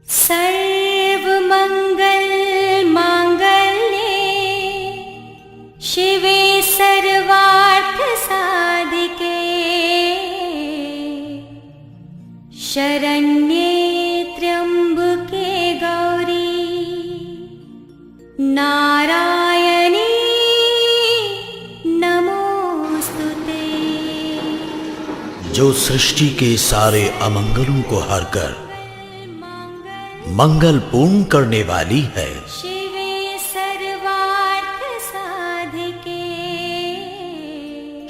सर्वमंगल मांगल्ये शिवे सर्वार्थ साधिके शरण्ये त्र्यंबके गौरी नारायणी नमोस्तुते। जो सृष्टि के सारे अमंगलों को हरकर मंगल पूर्ण करने वाली है, शिवे सर्वार्थ साधिके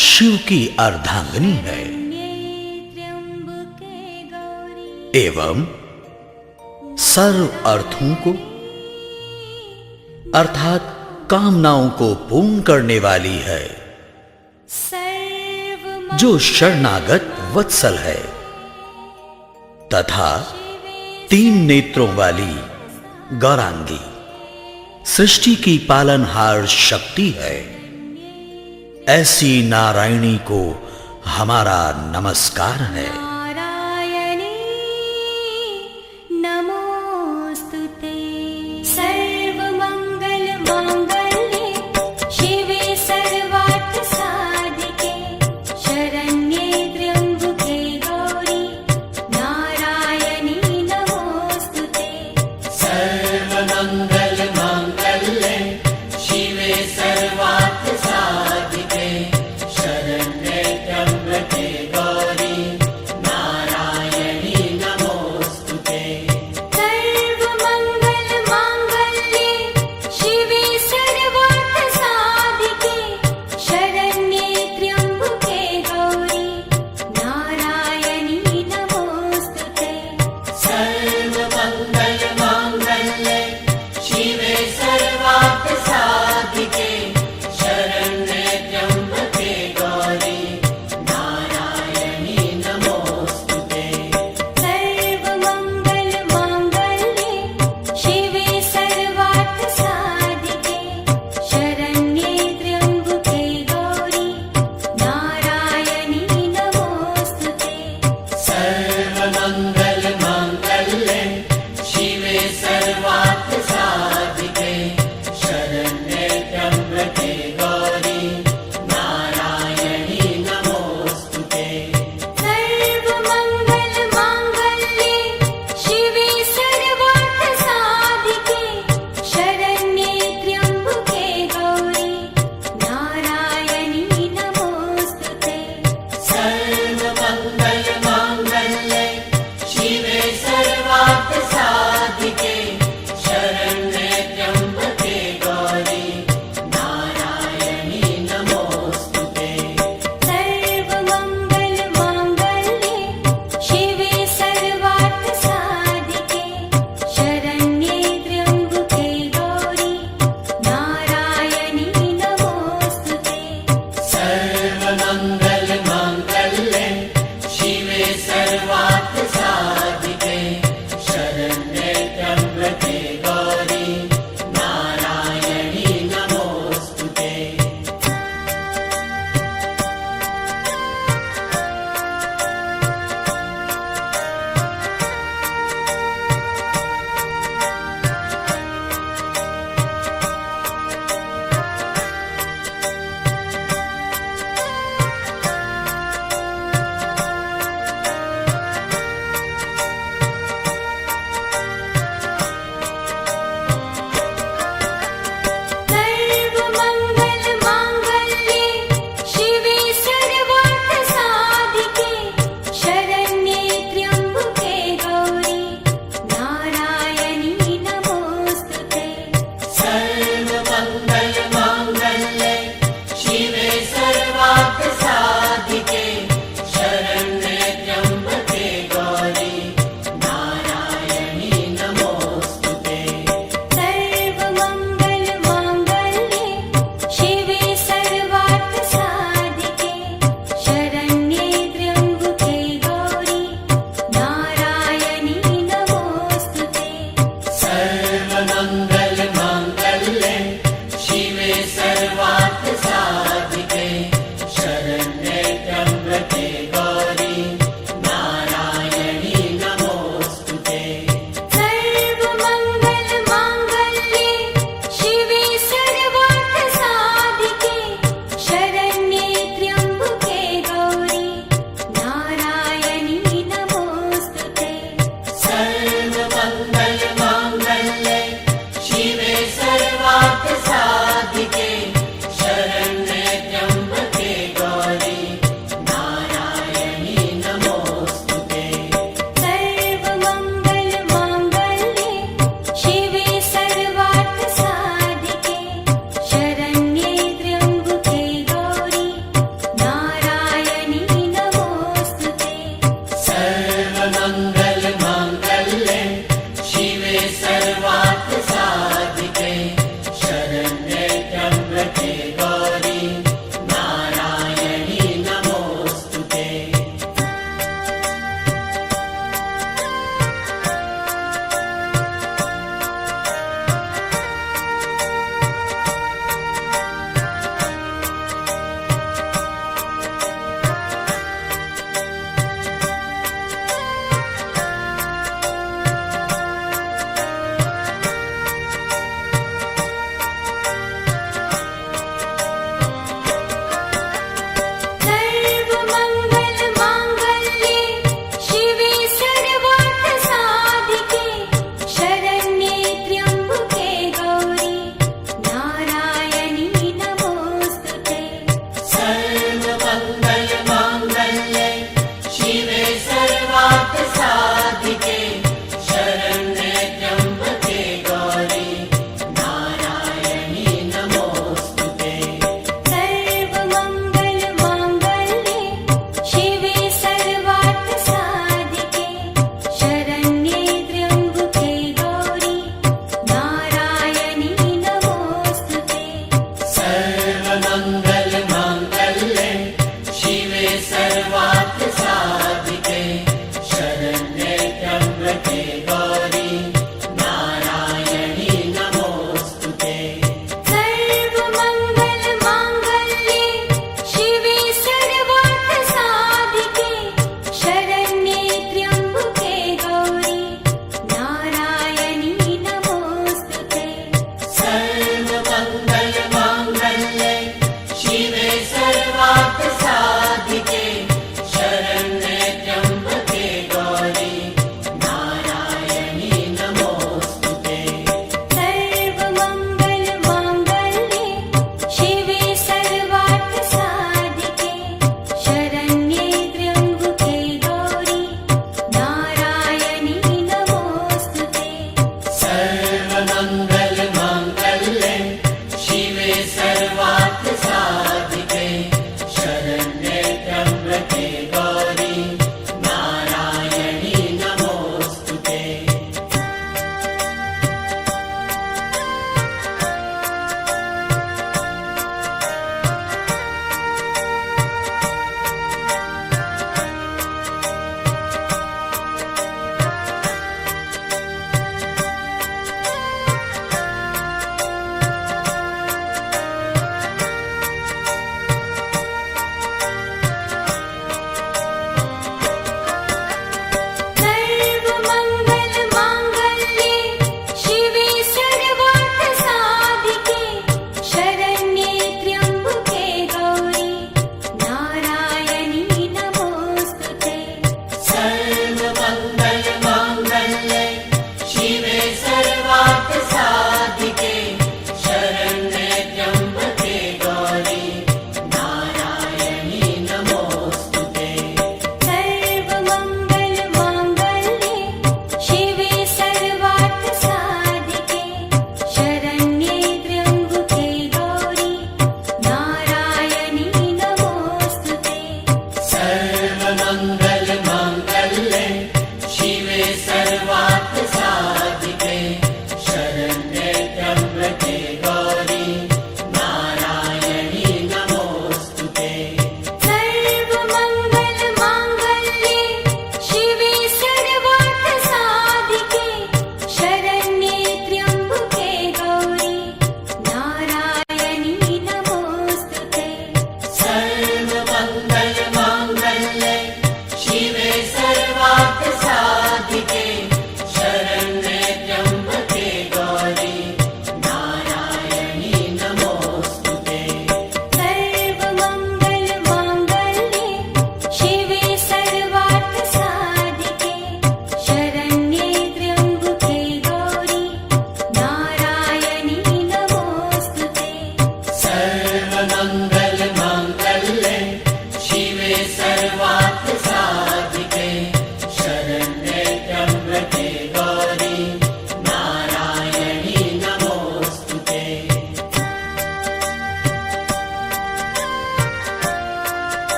शिव की अर्धांगिनी है त्र्यंबके गौरी एवं सर्व अर्थों को अर्थात कामनाओं को पूर्ण करने वाली है, जो शरणागत वत्सल है तथा 3 नेत्रों वाली गौरांगी सृष्टि की पालनहार शक्ति है। ऐसी नारायणी को हमारा नमस्कार है। नारायणी नमोस्तुते। सर्वमंगल मांगल्ये शिवे सर्वार्थ साधिके शरण्ये त्र्यंबके गौरी नारायणी नमोस्तुते। सर्वमंगल मांगल्ये शिवे सर्वार्थ साधिके शरण्ये त्र्यंबके गौरी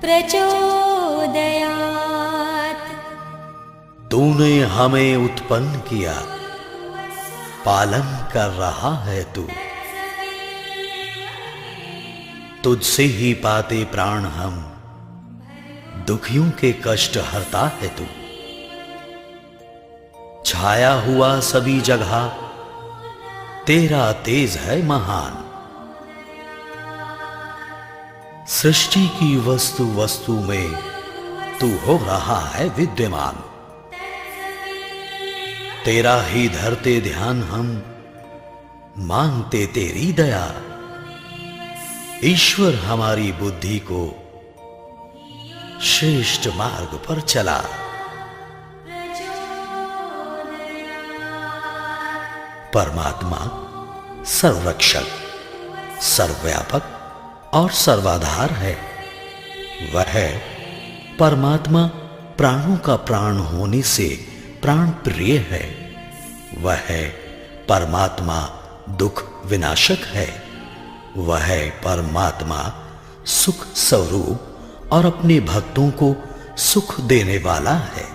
प्रचोदयात्। तूने हमें उत्पन्न किया, पालन कर रहा है तू। तुझसे ही पाते प्राण हम, दुखियों के कष्ट हरता है तू। छाया हुआ सभी जगह, तेरा तेज है महान। सृष्टि की वस्तु वस्तु में तू हो रहा है विद्यमान। तेरा ही धरते ध्यान हम, मांगते तेरी दया। ईश्वर हमारी बुद्धि को श्रेष्ठ मार्ग पर चला। परमात्मा सर्वरक्षक, सर्वव्यापक और सर्वाधार है। वह परमात्मा प्राणों का प्राण होने से प्राण प्रिय है। वह परमात्मा दुख विनाशक है। वह परमात्मा सुख स्वरूप और अपने भक्तों को सुख देने वाला है।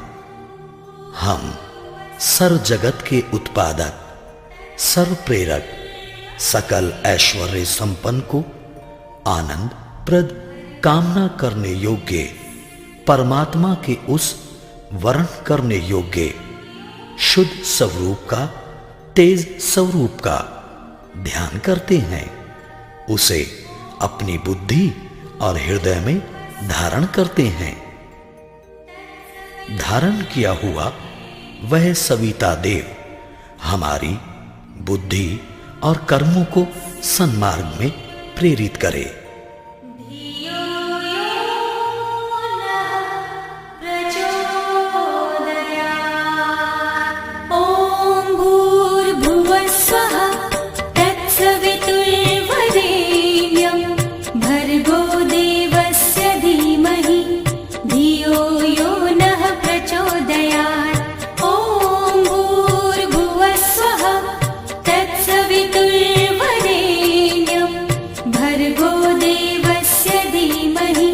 हम सर्व जगत के उत्पादक, सर्व प्रेरक, सकल ऐश्वर्य संपन्न को आनंद प्रद कामना करने योग्य, परमात्मा के उस वर्ण करने योग्य शुद्ध स्वरूप का, तेज स्वरूप का ध्यान करते हैं। उसे अपनी बुद्धि और हृदय में धारण करते हैं। धारण किया हुआ वह सविता देव हमारी बुद्धि और कर्मों को सन्मार्ग में प्रेरित करे। धियो यो नः प्रचोदयात्। ॐ भूर्भुवः स्वः तत्सवितुर्वरेण्यं भर्गो देवस्य धीमहि धियो यो नः प्रचोदयात्। ॐ भूर्भुवः स्वः तत्सवितुर्वरेण्यं भर्गो देवस्य धीमहि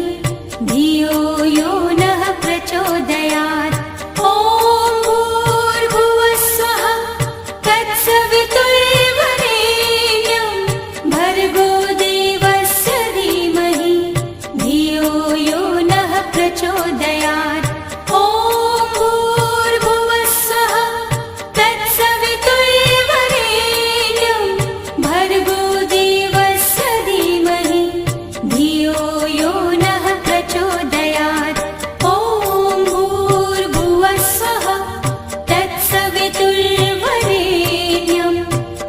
धियो यो नः प्रचोदयात्। ॐ भूर्भुवः स्वः तत्सवितुर्वरेण्यं भर्गो देवस्य धीमहि धियो यो नः प्रचोदयात्। ॐ भूर्भुवः स्वः तत्सवितुर्वरेण्यं भर्गो देवस्य धीमहि धियो यो नः प्रचोदयात्। ॐ भूर्भुवः स्वः तत्सवितुर्वरेण्यं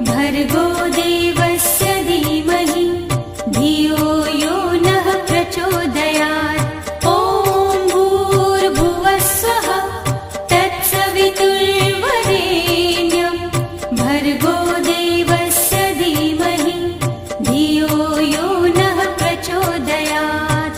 भर्गो देवस्य धीमहि धियो यो नः प्रचोदयात्। ॐ भूर्भुवः स्वः तत्सवितुर्वरेण्यं भर्गो देवस्य धीमहि धियो यो नः प्रचोदयात्।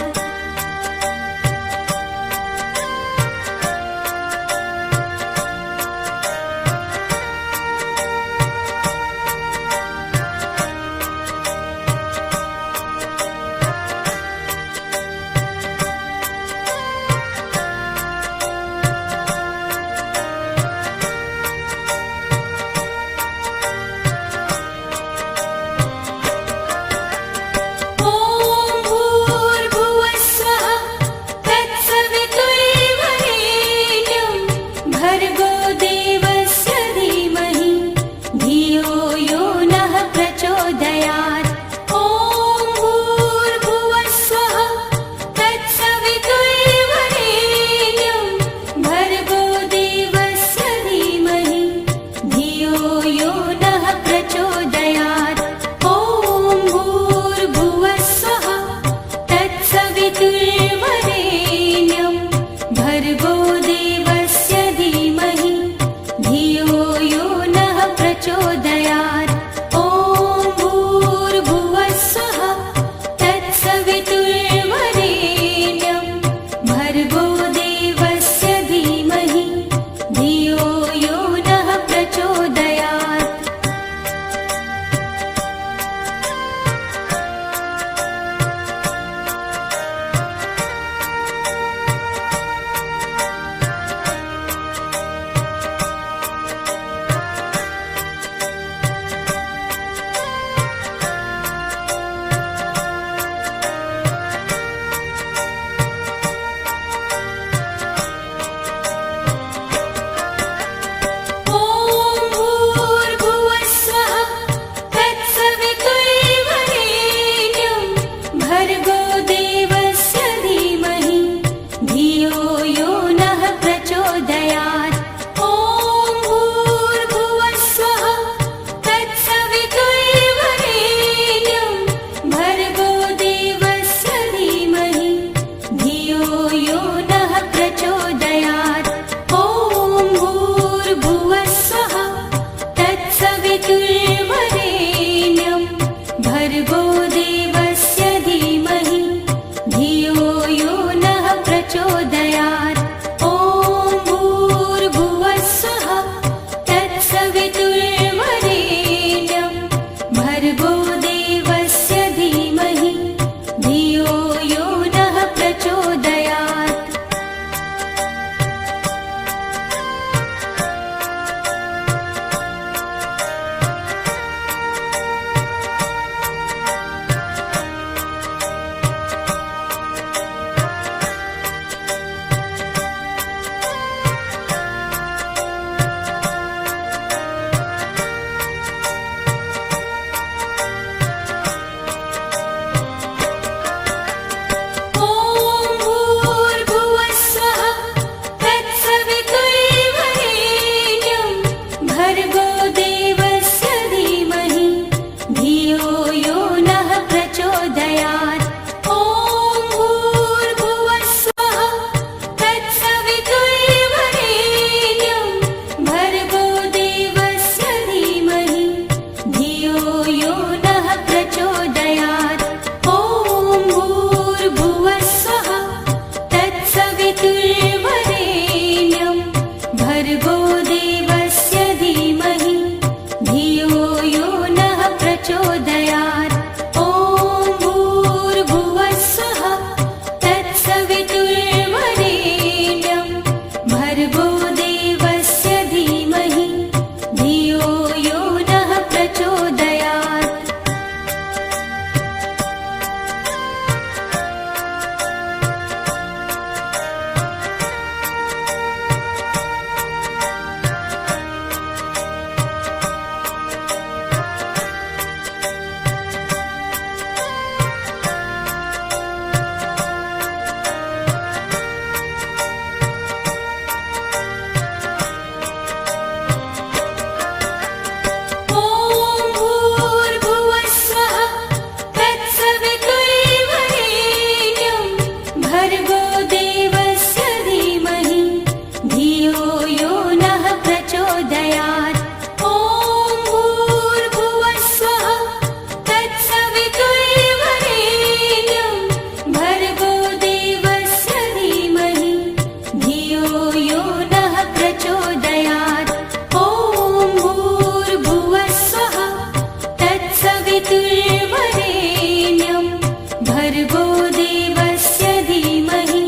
देवस्य धीमहि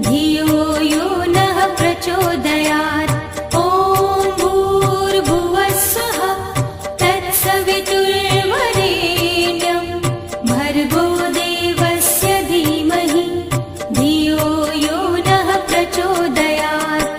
धियो यो नः प्रचोदयात् ॐ भूर्भुवः स्वः तत्सवितुर्वरेण्यं भर्गो देवस्य धीमहि धियो यो नः प्रचोदयात्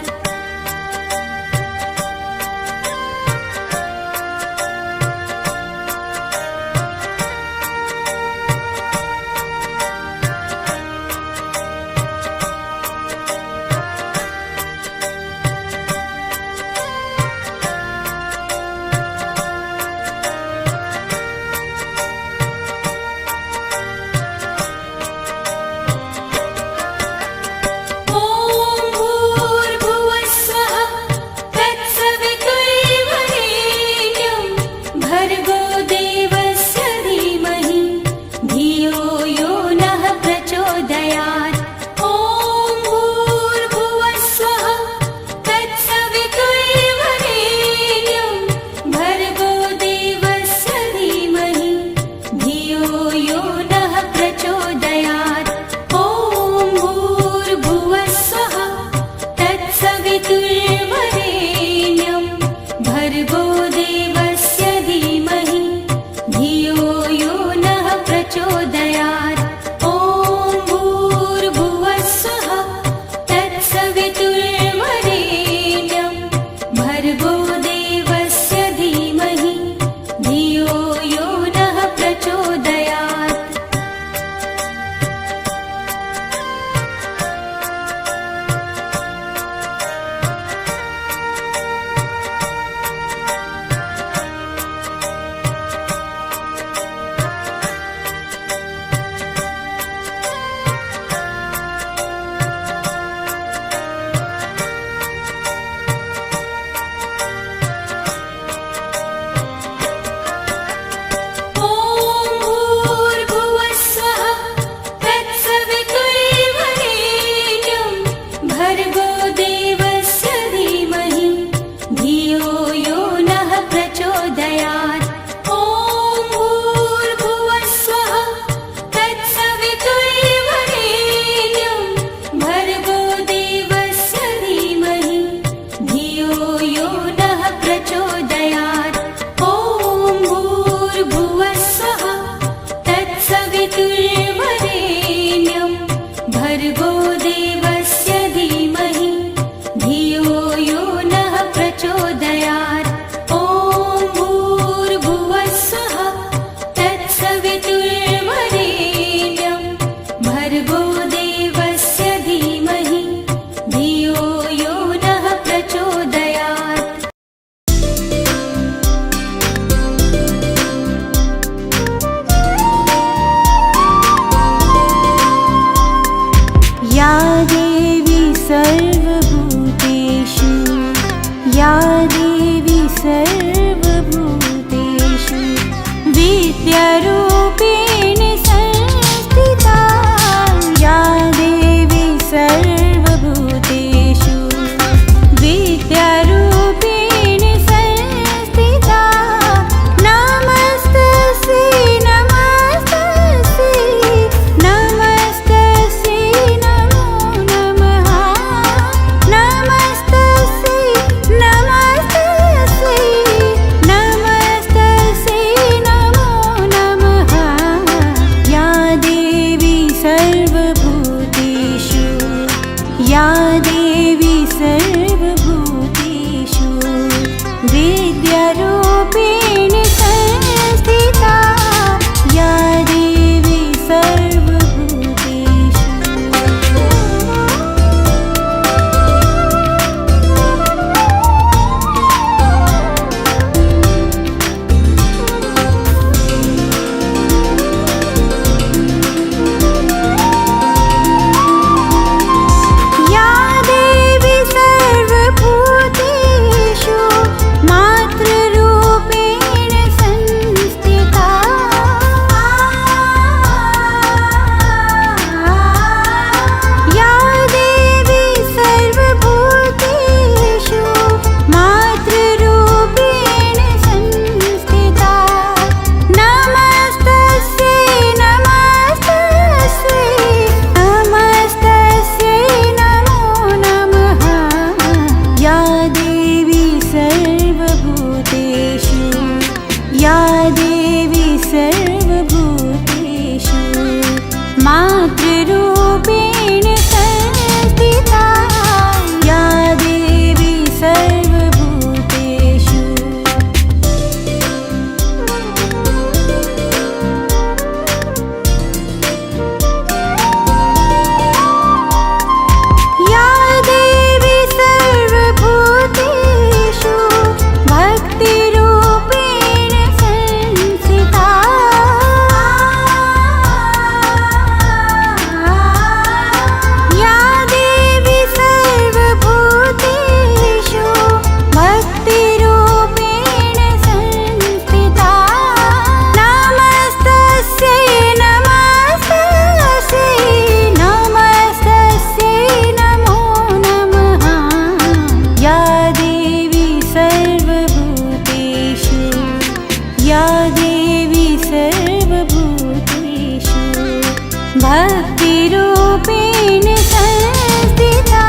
लक्ष्मीरूपेण संस्थिता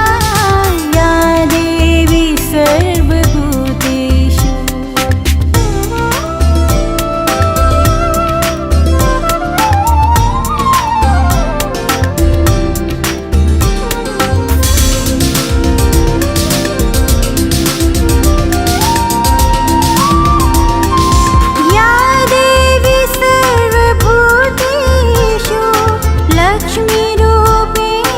या देवी सर्वभूतेषु। या देवी सर्वभूतेषु लक्ष्मीरूपेण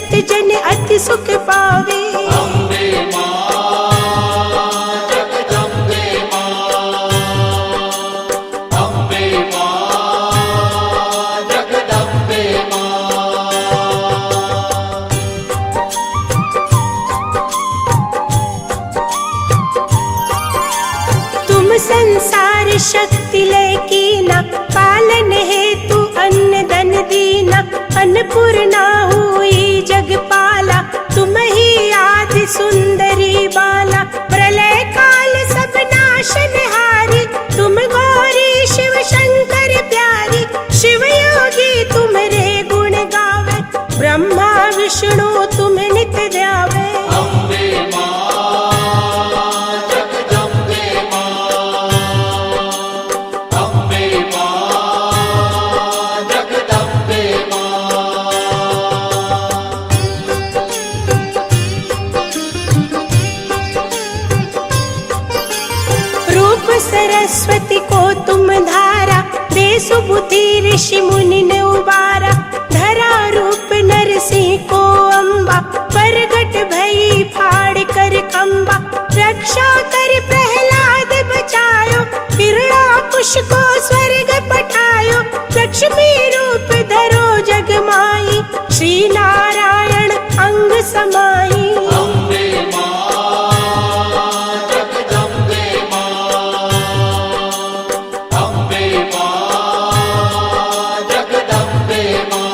दशरथ जन अति सुख पावे। अम्बे मां जगदम्बे मां, अम्बे मां जगदम्बे मां। तुम संसार शक्ति लय कीना, पालन हेतु अन्न धन दीना। अन्नपूर्णा हुई जगपाला, तुम ही आदि सुंदरी बाला। प्रलय काल सब नाशनहारी, तुम गौरी शिव शंकर प्यारी। शिव योगी तुम्हारे गुण गावे, ब्रह्मा विष्णु तुम नित ध्यावे। अम्बे मां जगदम्बे मां, अम्बे मां जगदम्बे मां। रूप सरस्वती को तुम धारा, दे सुबुद्धि ऋषि मुनि ने उबारा। धरा रूप नरसिंह को अम्बा, प्रगट भई फाड़ कर खंबा। रक्षा कर प्रहलाद बचायो, हिरण्याकुश को स्वर्ग पठायो। लक्ष्मी रूप धरो जग माई, श्री नारायण अंग समाई। अम्बे मां जगदम्बे मां, अम्बे मां जगदम्बे मां।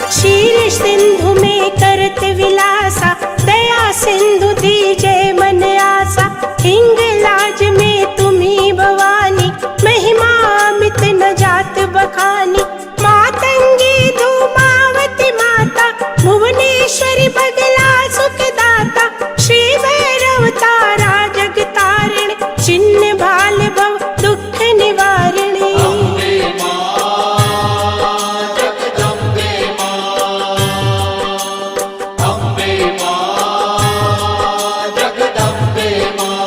क्षीर सिंधु में करत विलासा, दया सिंधु दीजे मन आसा। हिंगलाज में तुम्ही भवानी, महिमा अमित न जात बखानी। मातंगी धूमावती माता, भुवनेश्वरी बगला सुखदाता। श्री भैरव तारा जगतारिणी, चिन्ह भाल भव दुख निवारिणी। अम्बे मां जगदम्बे मां, अम्बे मां जगदम्बे मां।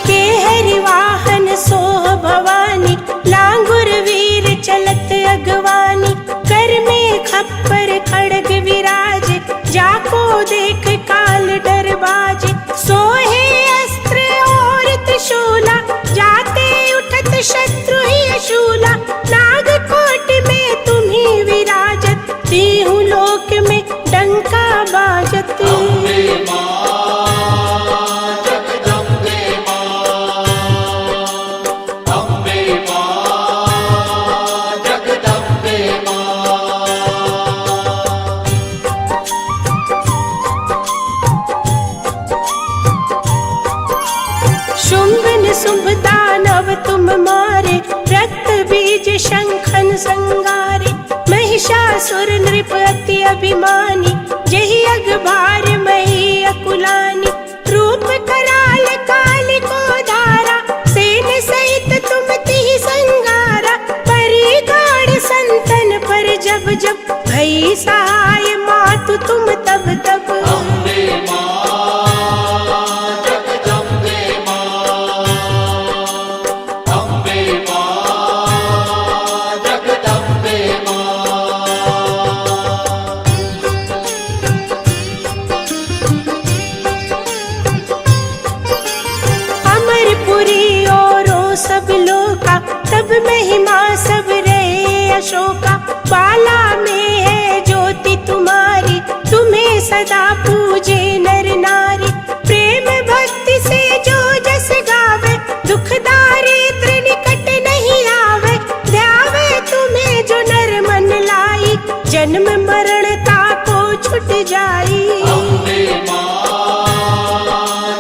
के हरि वाहन सोह भवानी, लांगुर वीर चलत अगवानी। कर में खप्पर खड़ग विराजे, जाको देख काल डर बाजे। सोहे अस्त्र और त्रिशूला, जाते उठत शत्रु ही शूला। नागकोट में तुम्ही विराजत, तीहू लोक में डंका बाजत। अम्बे मां जगदम्बे मां, अम्बे मां जगदम्बे मां। शुंभ निशुंभ दानव तुम मारे, रक्त बीज शंखन संगारे। महिषासुर नृप अति अभिमानी, जहि अग भार मही अकुलानी। रूप कराल काल को धारा, सेन सहित तुम तिहि संगारा। परी गाढ़ संतन पर जब जब, भई सहाय मातु तुम तब तब। अम्बे मां जगदम्बे मां, अम्बे मां जगदम्बे मां। अमरपुरी औरों सब लोका, तब महिमा सब रहे अशोका। बाला में है ज्योति तुम्हारी, तुम्हें सदा पूजे नर नारी। प्रेम भक्ति से जो जस गावे, दुख दारिद्र निकट नहीं आवे। ध्यावे तुम्हें जो नर मन लाई, जन्म मरण ताको छुट जाई। अम्बे मां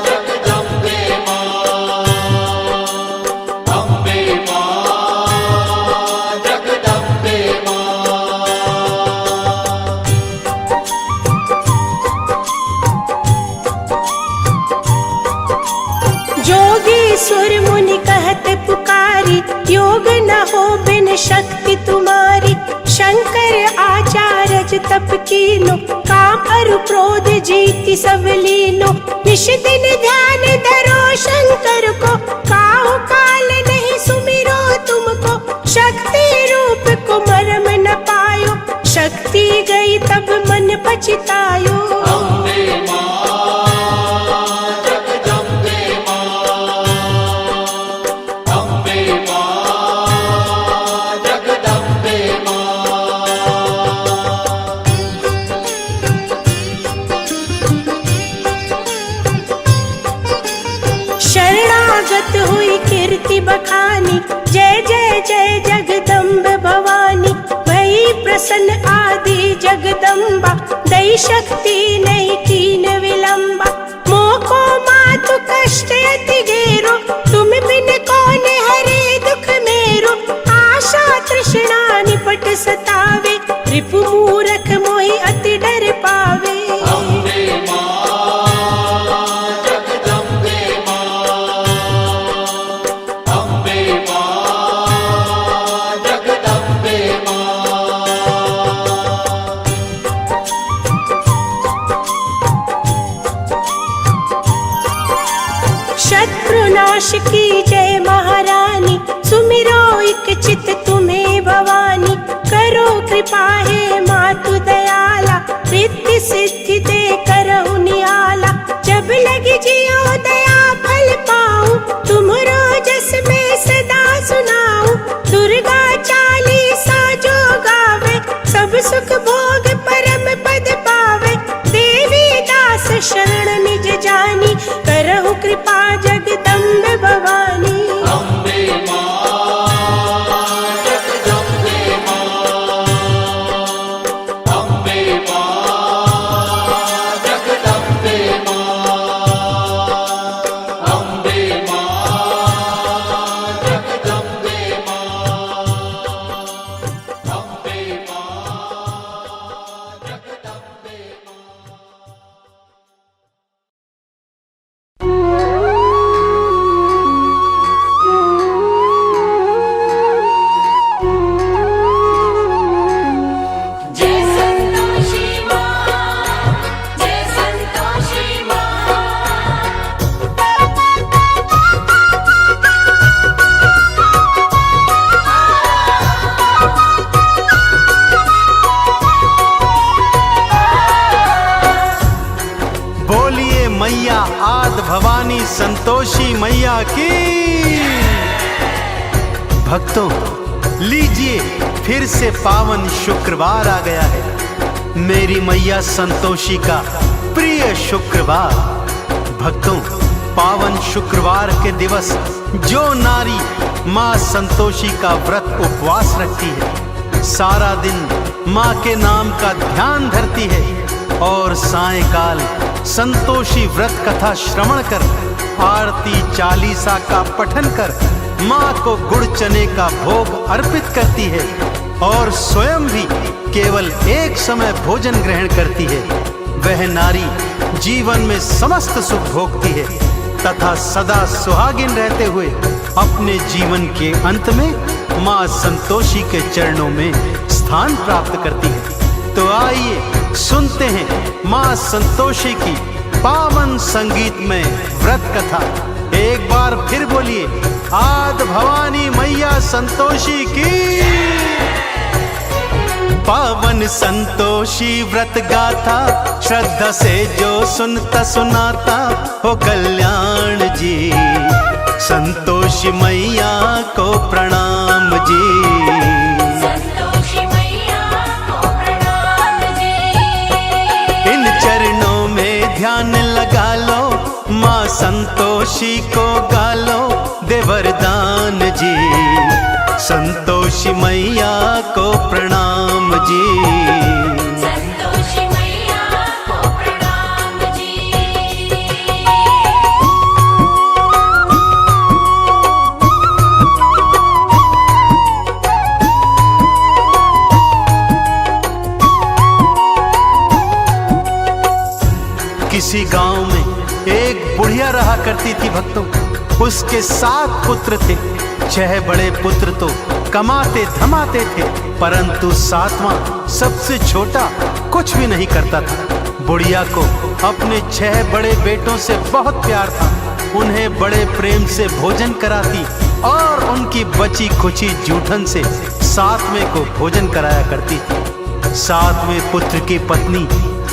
जगदम्बे मां, अम्बे मां जगदम्बे मां। जोगी सुर मुनि कहत पुकारी, योग न हो बिन शक्ति तुम्हारी। शंकर आचार्य तप कीनो, काम अरु क्रोध जीति सब लीनो। निश दिन ध्यान धरो शंकर को, काहु काल नहीं सुमिरो तुमको। शक्ति रूप को मरम न पायो, शक्ति गई तब मन पछतायो। अम्बे मां जगदम्बे मां, अम्बे मां जगदम्बे मां। शरणागत हुई कीर्ति बखानी, जय जय जय जगदम्ब भवानी। भई प्रसन्न आदि जगदम्बा, दई शक्ति नहीं कीन विलंबा। मोको मातु कष्ट अति घेरो, तुम बिन कौन हरे दुख मेरो। आशा तृष्णा निपट सतावे, रिपु मूरख मोहि अति डर पावे। अम्बे मां जगदम्बे मां, अम्बे मां जगदम्बे मां। शत्रुनाश की जय महारानी, सुमिरो एक चित तुम्हें भवानी। करो कृपा हे मातु दयाला, रिद्धि सिद्धि दे करहु नियाला। जब लगी जियो दया फल पाऊं, तुमरो जस में सदा सुनाऊं। दुर्गा चालीसा जो गावे, सब सुख भोग परम पद पावे। देवी दास शरण निज जानी, करहु कृपा जगदम्ब भवानी। अम्बे मां जगदम्बे मां, अम्बे मां जगदम्बे मां, अम्बे मां जगदम्बे मां, अम्बे मां जगदम्बे जय संतोषी मां, जय संतोषी मां। बोलिए मैया आद भवानी संतोषी मैया की। भक्तों, लीजिए फिर से पावन शुक्रवार आ गया है, मेरी मैया संतोषी का प्रिय शुक्रवार। भक्तों, पावन शुक्रवार के दिवस जो नारी माँ संतोषी का व्रत उपवास रखती है, सारा दिन माँ के नाम का ध्यान धरती है और सायंकाल संतोषी व्रत कथा श्रवण कर, आरती चालीसा का पठन कर माँ को गुड़ चने का भोग अर्पित करती है और स्वयं भी केवल एक समय भोजन ग्रहण करती है। वह नारी जीवन में समस्त सुख भोगती है तथा सदा सुहागिन रहते हुए अपने जीवन के अंत में माँ संतोषी के चरणों में स्थान प्राप्त करती है। तो आइए सुनते हैं माँ संतोषी की पावन संगीतमय व्रत कथा। एक बार फिर बोलिए, आद भवानी मैया संतोषी की। पावन संतोषी व्रत गाथा, श्रद्धा से जो सुनता सुनाता हो कल्याण जी। संतोषी मैया को प्रणाम जी। संतोषी मैया को प्रणाम जी। इन चरणों में ध्यान लगा लो, माँ संतोषी को गालो दे वरदान जी। संतोषी मैया को प्रणाम जी। संतोषी मैया को प्रणाम जी। किसी गांव में एक बुढ़िया रहा करती थी भक्तों। उसके 7 पुत्र थे। 6 बड़े पुत्र तो कमाते धमाते थे, परंतु सातवां सबसे छोटा कुछ भी नहीं करता था। बुढ़िया को अपने 6 बड़े बेटों से बहुत प्यार था। उन्हें बड़े प्रेम से भोजन कराती और उनकी बची खुची जूठन से सातवें को भोजन कराया करती थी। सातवें पुत्र की पत्नी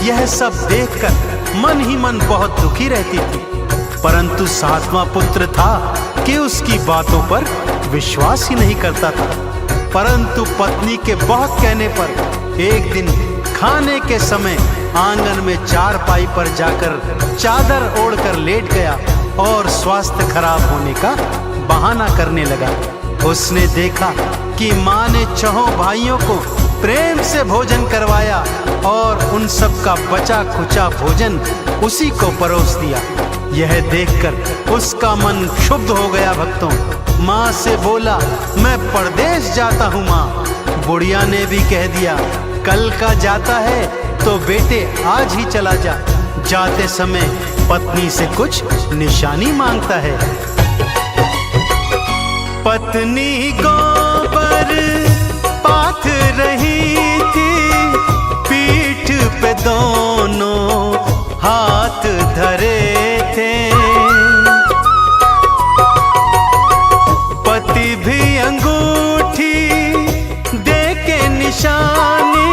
यह सब देखकर मन ही मन बहुत दुखी रहती थी, परंतु सातवां पुत्र था कि उसकी बातों पर विश्वास ही नहीं करता था। परंतु पत्नी के बहुत कहने पर एक दिन खाने के समय आंगन में चारपाई पर जाकर चादर ओढ़कर लेट गया और स्वास्थ्य खराब होने का बहाना करने लगा। उसने देखा कि माँ ने 6 भाइयों को प्रेम से भोजन करवाया और उन सब का बचा खुचा भोजन उसी को परोस दिया। यह देखकर उसका मन क्षुब्ध हो गया। भक्तों, माँ से बोला, मैं परदेश जाता हूँ माँ। बुढ़िया ने भी कह दिया, कल का जाता है तो बेटे आज ही चला जा। जाते समय पत्नी से कुछ निशानी मांगता है। पत्नी गोबर पाथ रही थी, पीठ पे दोनों हाथ धरे थे। पति भी अंगूठी दे के निशानी,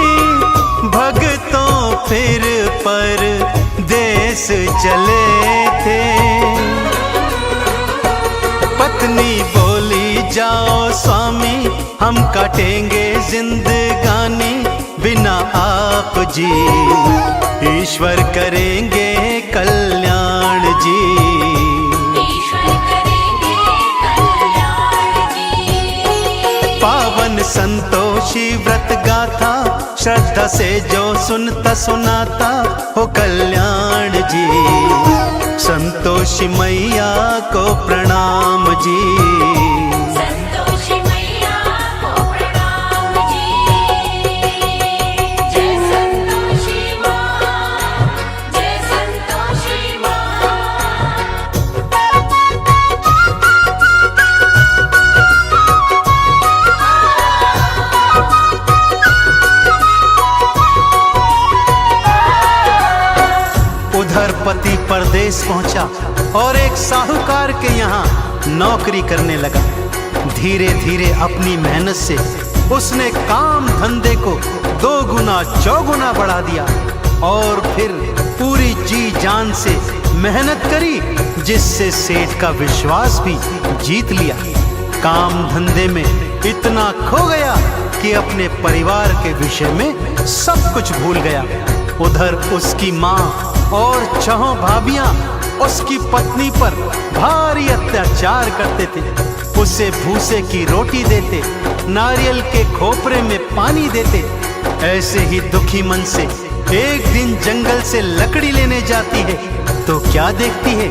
भगतों फिर पर देश चले थे। पत्नी बोली, जाओ स्वामी, हम काटेंगे जिंदगानी, बिना आप जी ईश्वर करेंगे कल्याण जी। ईश्वर करेंगे कल्याण जी। पावन संतोषी व्रत गाथा, श्रद्धा से जो सुनता सुनाता हो कल्याण जी। संतोषी मैया को प्रणाम जी। संतोषी मैया को प्रणाम जी। जय संतोषी माँ, जय संतोषी माँ। उधर पति परदेश पहुंचा और एक साहूकार के यहाँ नौकरी करने लगा। धीरे धीरे अपनी मेहनत से उसने काम धंधे को 2 गुना 4 गुना बढ़ा दिया और फिर पूरी जी जान से मेहनत करी, जिससे सेठ का विश्वास भी जीत लिया। काम धंधे में इतना खो गया कि अपने परिवार के विषय में सब कुछ भूल गया। उधर उसकी माँ और 6 भाभियां उसकी पत्नी पर भारी अत्याचार करते थे। उसे भूसे की रोटी देते, नारियल के खोपरे में पानी देते। ऐसे ही दुखी मन से एक दिन जंगल से लकड़ी लेने जाती है तो क्या देखती है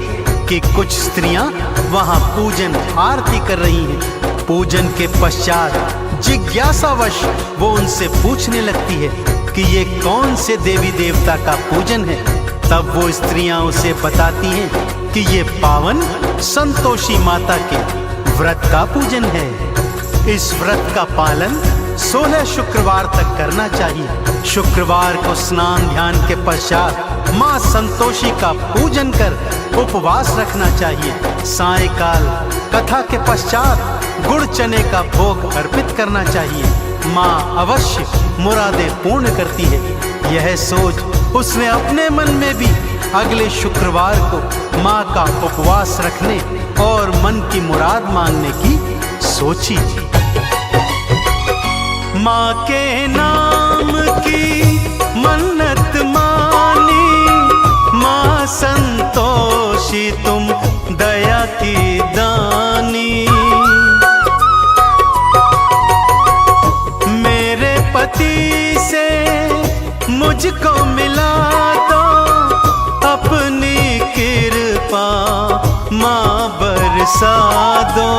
कि कुछ स्त्रियां वहां पूजन आरती कर रही हैं। पूजन के पश्चात जिज्ञासावश वो उनसे पूछने लगती है कि ये कौन से देवी देवता का पूजन है। तब वो स्त्रियां उसे बताती हैं कि ये पावन संतोषी माता के व्रत का पूजन है। इस व्रत का पालन 16 शुक्रवार तक करना चाहिए। शुक्रवार को स्नान ध्यान के पश्चात माँ संतोषी का पूजन कर उपवास रखना चाहिए। सायंकाल कथा के पश्चात गुड़ चने का भोग अर्पित करना चाहिए। माँ अवश्य मुरादें पूर्ण करती है। यह सोच उसने अपने मन में भी अगले शुक्रवार को माँ का उपवास रखने और मन की मुराद मांगने की सोची। माँ के नाम की मन्नत मानी, माँ संतोषी तुम दया की दानी। मेरे पति से मुझको मिला दो अपनी कृपा, माँ बरसा दो।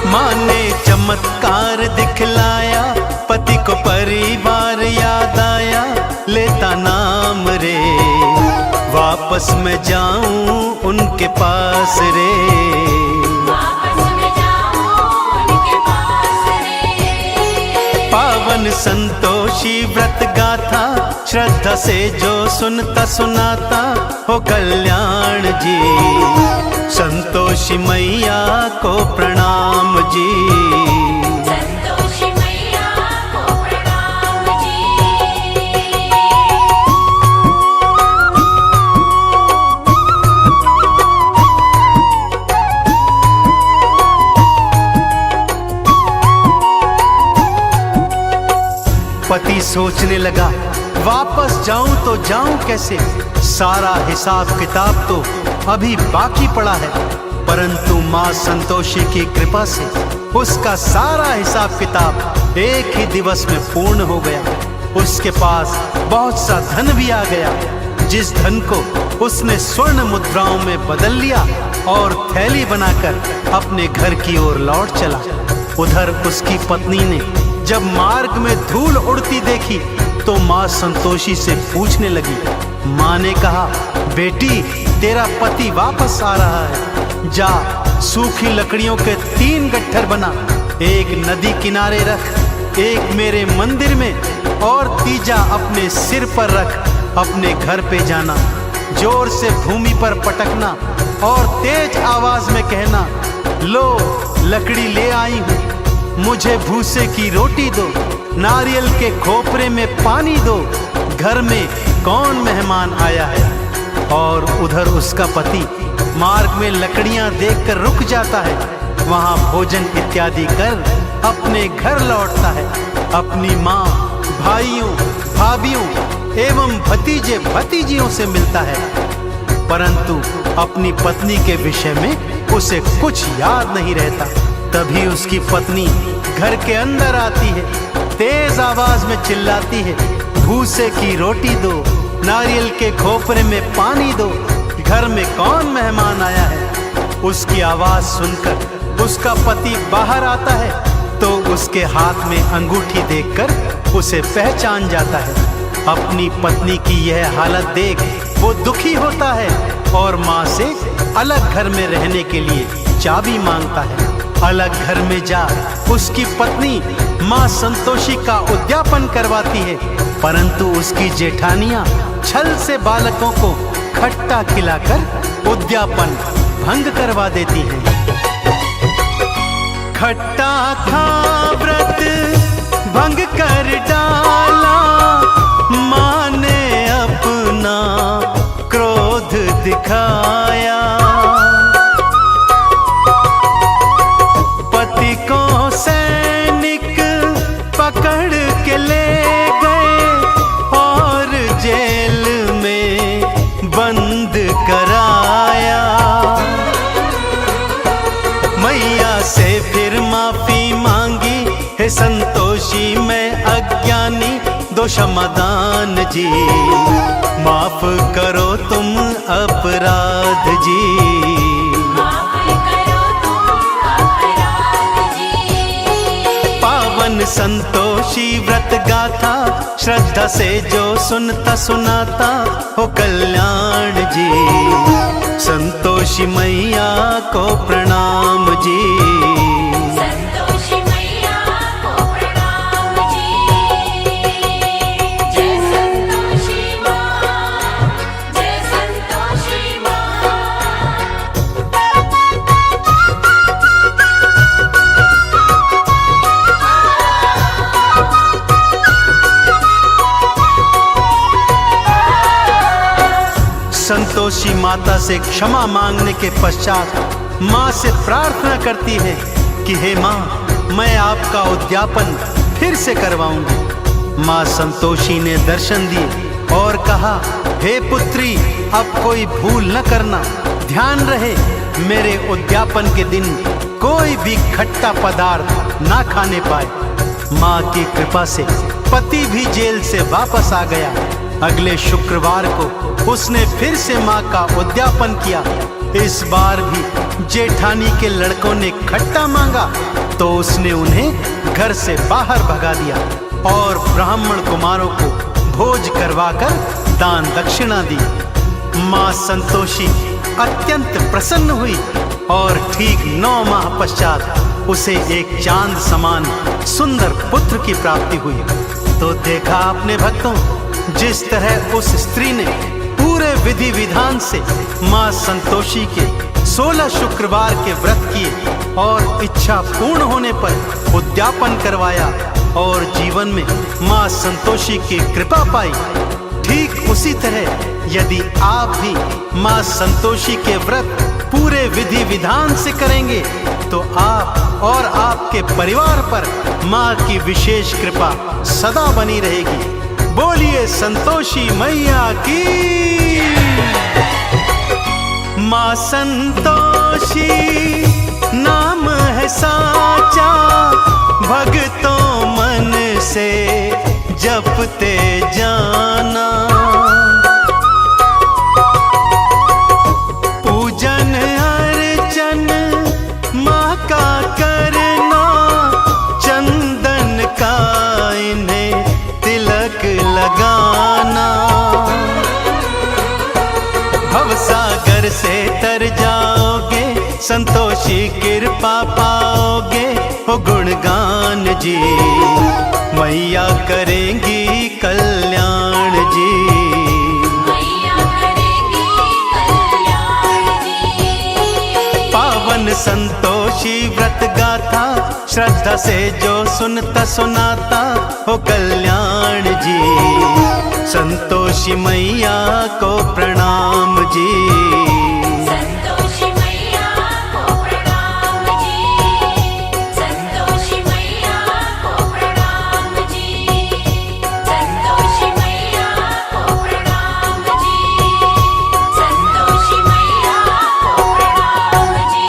माँ ने चमत्कार दिखलाया, पति को परिवार याद आया। लेता नाम रे, वापस मैं जाऊं उनके पास रे। वापस मैं जाऊं संतोषी व्रत गाथा श्रद्धा से जो सुनता सुनाता हो कल्याण जी। संतोषी मैया को प्रणाम जी। संतोषी मैया को प्रणाम जी। पति सोचने लगा वापस जाऊं तो जाऊं कैसे, सारा हिसाब किताब तो अभी बाकी पड़ा है। परंतु मां संतोषी की कृपा से उसका सारा हिसाब किताब एक ही दिवस में पूर्ण हो गया। उसके पास बहुत सा धन भी आ गया, जिस धन को उसने स्वर्ण मुद्राओं में बदल लिया और थैली बनाकर अपने घर की ओर लौट चला। उधर उसकी पत्नी ने जब मार्ग में धूल उड़ती देखी तो मां संतोषी से पूछने लगी। मां ने कहा, बेटी तेरा पति वापस आ रहा है, जा सूखी लकड़ियों के 3 गट्ठर बना, एक नदी किनारे रख, एक मेरे मंदिर में और तीजा अपने सिर पर रख। अपने घर पे जाना, जोर से भूमि पर पटकना और तेज आवाज में कहना, लो लकड़ी ले आई हूं, मुझे भूसे की रोटी दो, नारियल के खोपरे में पानी दो, घर में कौन मेहमान आया है। और उधर उसका पति मार्ग में लकड़ियां देखकर रुक जाता है, वहां भोजन इत्यादि कर अपने घर लौटता है। अपनी माँ, भाइयों, भाभियों एवं भतीजे भतीजियों से मिलता है, परंतु अपनी पत्नी के विषय में उसे कुछ याद नहीं रहता। तभी उसकी पत्नी घर के अंदर आती है, तेज आवाज में चिल्लाती है, भूसे की रोटी दो, नारियल के खोपरे में पानी दो, घर में कौन मेहमान आया है। उसकी आवाज सुनकर उसका पति बाहर आता है तो उसके हाथ में अंगूठी देखकर उसे पहचान जाता है। अपनी पत्नी की यह हालत देख वो दुखी होता है और माँ से अलग घर में रहने के लिए चाबी मांगता है। अलग घर में जा उसकी पत्नी मां संतोषी का उद्यापन करवाती है, परंतु उसकी जेठानियां छल से बालकों को खट्टा खिलाकर उद्यापन भंग करवा देती हैं। खट्टा था व्रत भंग कर डाला, मां ने अपना क्रोध दिखाया। पति को सैनिक पकड़ के ले गए और जेल में बंद कराया। मैया से फिर माफी मांगी, हे संतोषी मैं अज्ञानी दो क्षमादान जी, माफ करो तुम अपराध जी। संतोषी व्रत गाथा श्रद्धा से जो सुनता सुनाता हो कल्याण जी। संतोषी मैया को प्रणाम जी। संतोषी मैया को प्रणाम जी। जय संतोषी माँ, जय संतोषी माँ। संतोषी माता से क्षमा मांगने के पश्चात माँ से प्रार्थना करती है कि हे माँ, मैं आपका उद्यापन फिर से करवाऊंगी। माँ संतोषी ने दर्शन दिए और कहा, हे पुत्री अब कोई भूल न करना, ध्यान रहे मेरे उद्यापन के दिन कोई भी खट्टा पदार्थ ना खाने पाए। माँ की कृपा से पति भी जेल से वापस आ गया। अगले शुक्रवार को उसने फिर से माँ का उद्यापन किया। इस बार भी जेठानी के लड़कों ने खट्टा मांगा तो उसने उन्हें घर से बाहर भगा दिया और ब्राह्मण कुमारों को भोज करवाकर दान दक्षिणा दी। माँ संतोषी अत्यंत प्रसन्न हुई और ठीक 9 माह पश्चात उसे एक चांद समान सुंदर पुत्र की प्राप्ति हुई। तो देखा आपने भक्तों, जिस तरह उस स्त्री ने पूरे विधि विधान से माँ संतोषी के 16 शुक्रवार के व्रत किए और इच्छा पूर्ण होने पर उद्यापन करवाया और जीवन में माँ संतोषी की कृपा पाई, ठीक उसी तरह यदि आप भी माँ संतोषी के व्रत पूरे विधि विधान से करेंगे तो आप और आपके परिवार पर माँ की विशेष कृपा सदा बनी रहेगी। बोलिए संतोषी मैया की। माँ संतोषी नाम है साचा, भक्तों मन से जपते जाना। पूजन अर्चन माँ का करना, चंदन का इन्हें तिलक लगाना। भवसागर से तर जाओगे, संतोषी कृपा पाओगे। हो गुणगान जी, मैया करेंगी कल्याण जी। मैया करेगी कल्याण जी। पावन संतोषी व्रत गाथा, श्रद्धा से जो सुनता सुनाता हो कल्याण जी। संतोषी मैया को प्रणाम जी। संतोषी मैया को प्रणाम जी। संतोषी मैया को प्रणाम जी। संतोषी मैया को प्रणाम जी। संतोषी मैया को प्रणाम जी।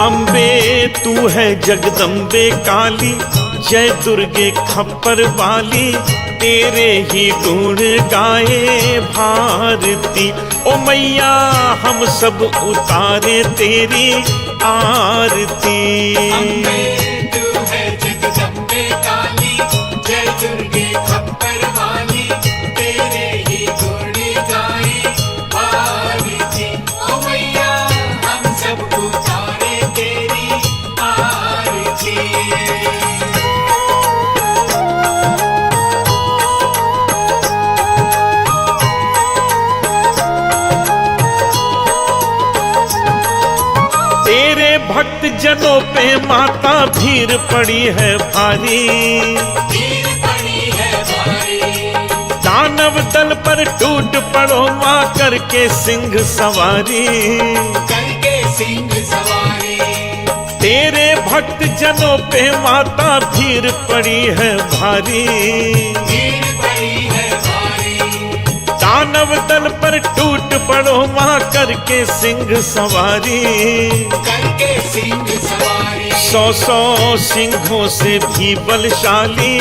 अम्बे तू है जगदम्बे काली, जय दुर्गे खप्पर वाली, तेरे ही गुण गाए भारती। ओ मैया हम सब उतारे तेरी आरती। तू है जगदम्बे काली, जय दुर्गे खप्पर वाली, तेरे ही गुण गाए भारती। ओ मैया हम सब उतारे तेरी आरती। तेरे भक्त जनों पे माता भीड़ पड़ी है भारी, भीड़ पड़ी है भारी, दानव दल पर टूट पड़ो माँ करके सिंह सवारी। करके सिंह सवारी। तेरे भक्त जनों पे माता भीड़ पड़ी है भारी, भीड़ पड़ी है भारी, दानव दल पर टूट पड़ो माँ करके सिंह सवारी। करके सिंह सवारी। 100 सिंहों से भी बलशाली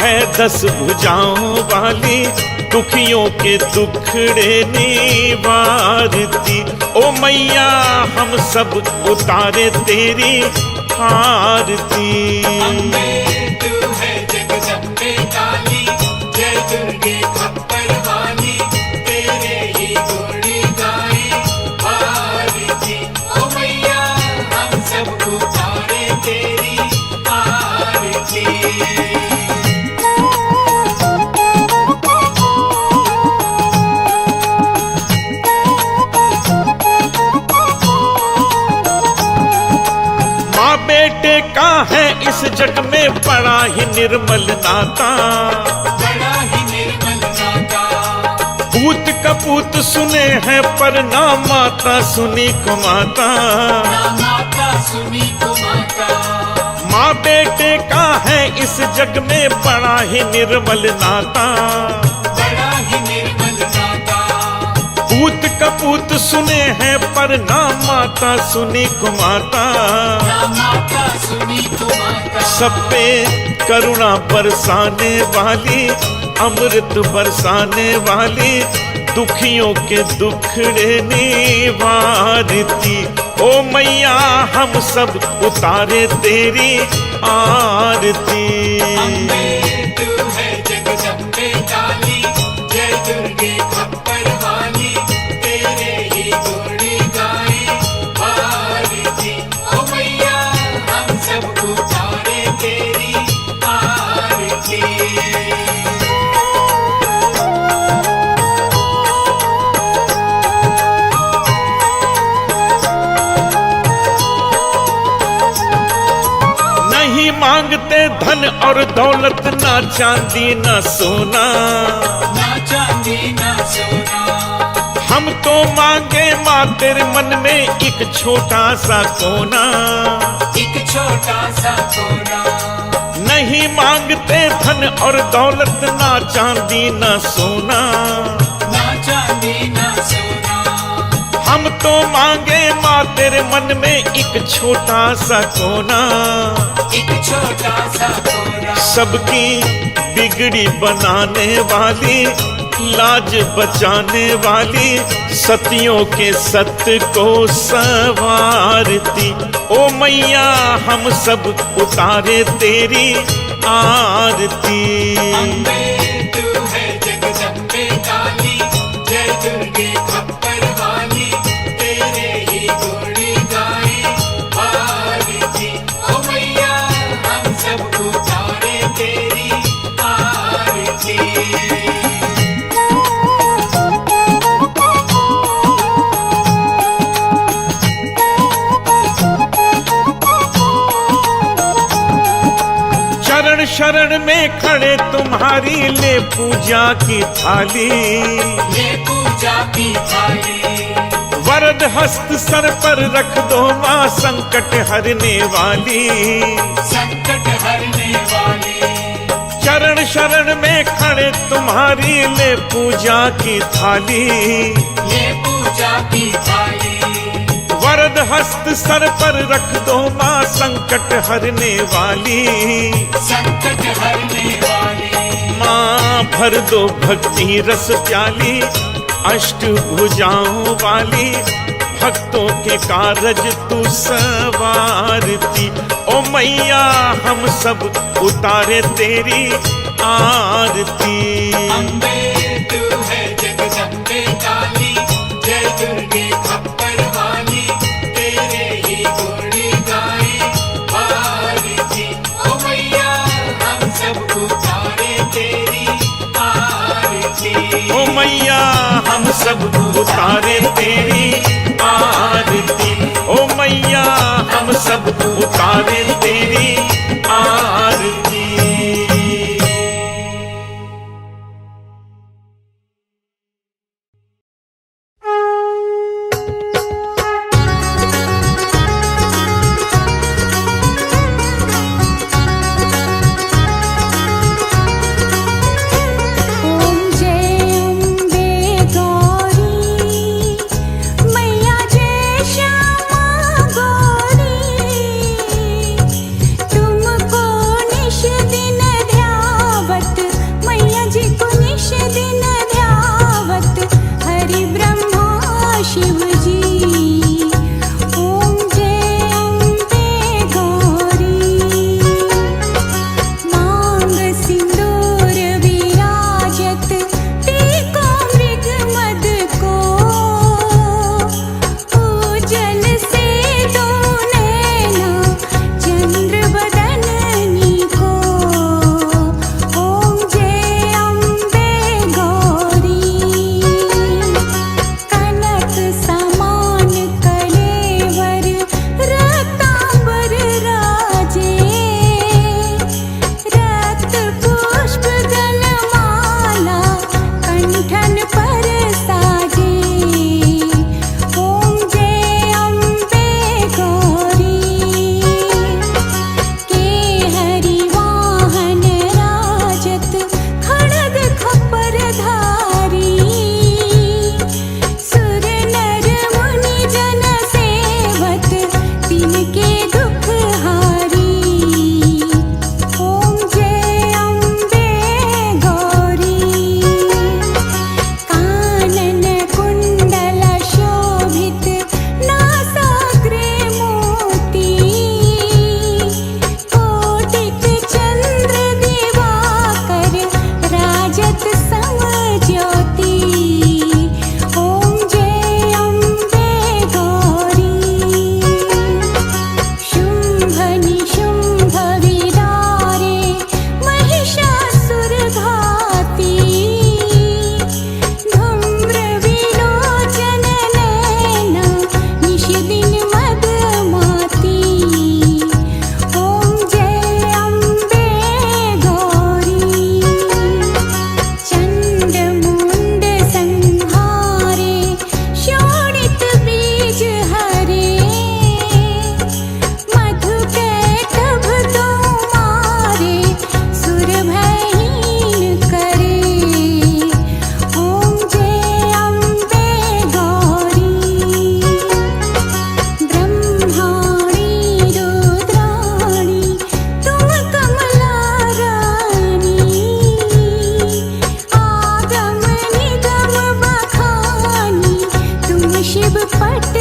है 10 भुजाओं वाली, दुखियों के दुखड़े निवारती। ओ मैया हम सब उतारे तेरी आरती। तू है जगदम्बे काली, जय दुर्गे खप्पर वाली, तेरे ही गुण गाए भारती। ओ मैया हम सब उतारे तेरी आरती। माँ बेटे का है इस जग में बड़ा ही निर्मल नाता, बड़ा ही निर्मल नाता। पूत कपूत सुने हैं पर ना माता सुनी को माता। ना माता सुनी को माता। माँ बेटे का है इस जग में बड़ा ही निर्मल नाता, बड़ा ही निर्मल नाता। पूत कपूत सुने हैं पर ना माता सुनी को माता। ना माता सुनी को माता। सब पे करुणा बरसाने वाली, अमृत बरसाने वाली, दुखियों के दुखड़े निवारती। ओ मैया हम सब उतारे तेरी आरती। तू है जगदम्बे काली, जय दुर्गे खप्पर वाली, तेरे ही गुण गाए भारती। ओ मैया हम सब उतारे तेरी आरती। नहीं मांगते धन और दौलत, ना चांदी ना सोना, ना चांदी ना सोना। हम तो मांगे माँ तेरे मन में एक छोटा सा कोना। एक छोटा सा कोना। नहीं मांगते धन और दौलत, ना चांदी ना सोना, ना चांदी ना सोना। हम तो मांगे माँ तेरे मन में एक छोटा सा कोना। एक छोटा सा कोना। सबकी बिगड़ी बनाने वाली, लाज बचाने वाली, सतियों के सत्य को संवारती। ओ मैया हम सब उतारे तेरी आरती। तू है जगदम्बे काली, जय दुर्गे खप्पर वाली, तेरे ही गुण गाए भारती। ओ मैया हम सब उतारे तेरी आरती। शरण शरण में खड़े तुम्हारी ले पूजा की थाली, ये पूजा की थाली। वरद हस्त सर पर रख दो माँ संकट हरने वाली। संकट हरने वाली। चरण शरण में खड़े तुम्हारी ले पूजा की थाली, ये पूजा की थाली। वरद हस्त सर पर रख दो माँ संकट हरने वाली। संकट हरने वाली माँ भर दो भक्ति रस प्याली, अष्ट भुजाओं वाली भक्तों के कारज तू सवारती। ओ मैया हम सब उतारे तेरी आरती। अम्बे तू है जगदम्बे काली, जय दुर्गे खप्पर वाली, तेरे ही गुण गाए आरती। ओ मैया हम सब उतारे तेरी आरती। ओ मैया हम सब उतारे तेरी आरती। ओ मैया हम सब उतारे तेरी आरती। ओम जय अम्बे गौरी मैया जय श्यामा गौरी, तुमको निश दिन ध्यावत मैया जी को निश दिन ध्यावत हरि ब्रह्मा शिव जी। ओम जय अम्बे गौरी मांग सिंदूर विराजत टीको मृग मद को, पूजन से दो नैना चंद्र बदननी को। ओम जय अम्बे गौरी कनक समान कलेवर रतांबर राजे, रक्त पुष्प गलमाला कंठन पर साजे। ओम जय अम्बे गौरी के हरि वाहन राजत खड़ग खपर धारी, सुर नर मुनि जन सेवत तिनके दुख हारी। ओम जय अम्बे गौरी कानन कुंडल शोभित नासाग्रे मोती, कोटिक चंद्र दिवाकर राजत सम ज्योति। ओम जय अम्बे गौरी शुंभ निशुंभ विदारे महिषासुर घाती, धूम्र विलोचन नैना निश दिन मदमाती। ओम जय अम्बे गौरी चंड मुंड संहारे शोणित बीज हरे, मधु कैटभ दो मारे सुर भयहीन करे। ओम जय अम्बे गौरी ब्रह्माणी रुद्राणी तुम कमला रानी, आगम निगम बखानी तुम शिव पट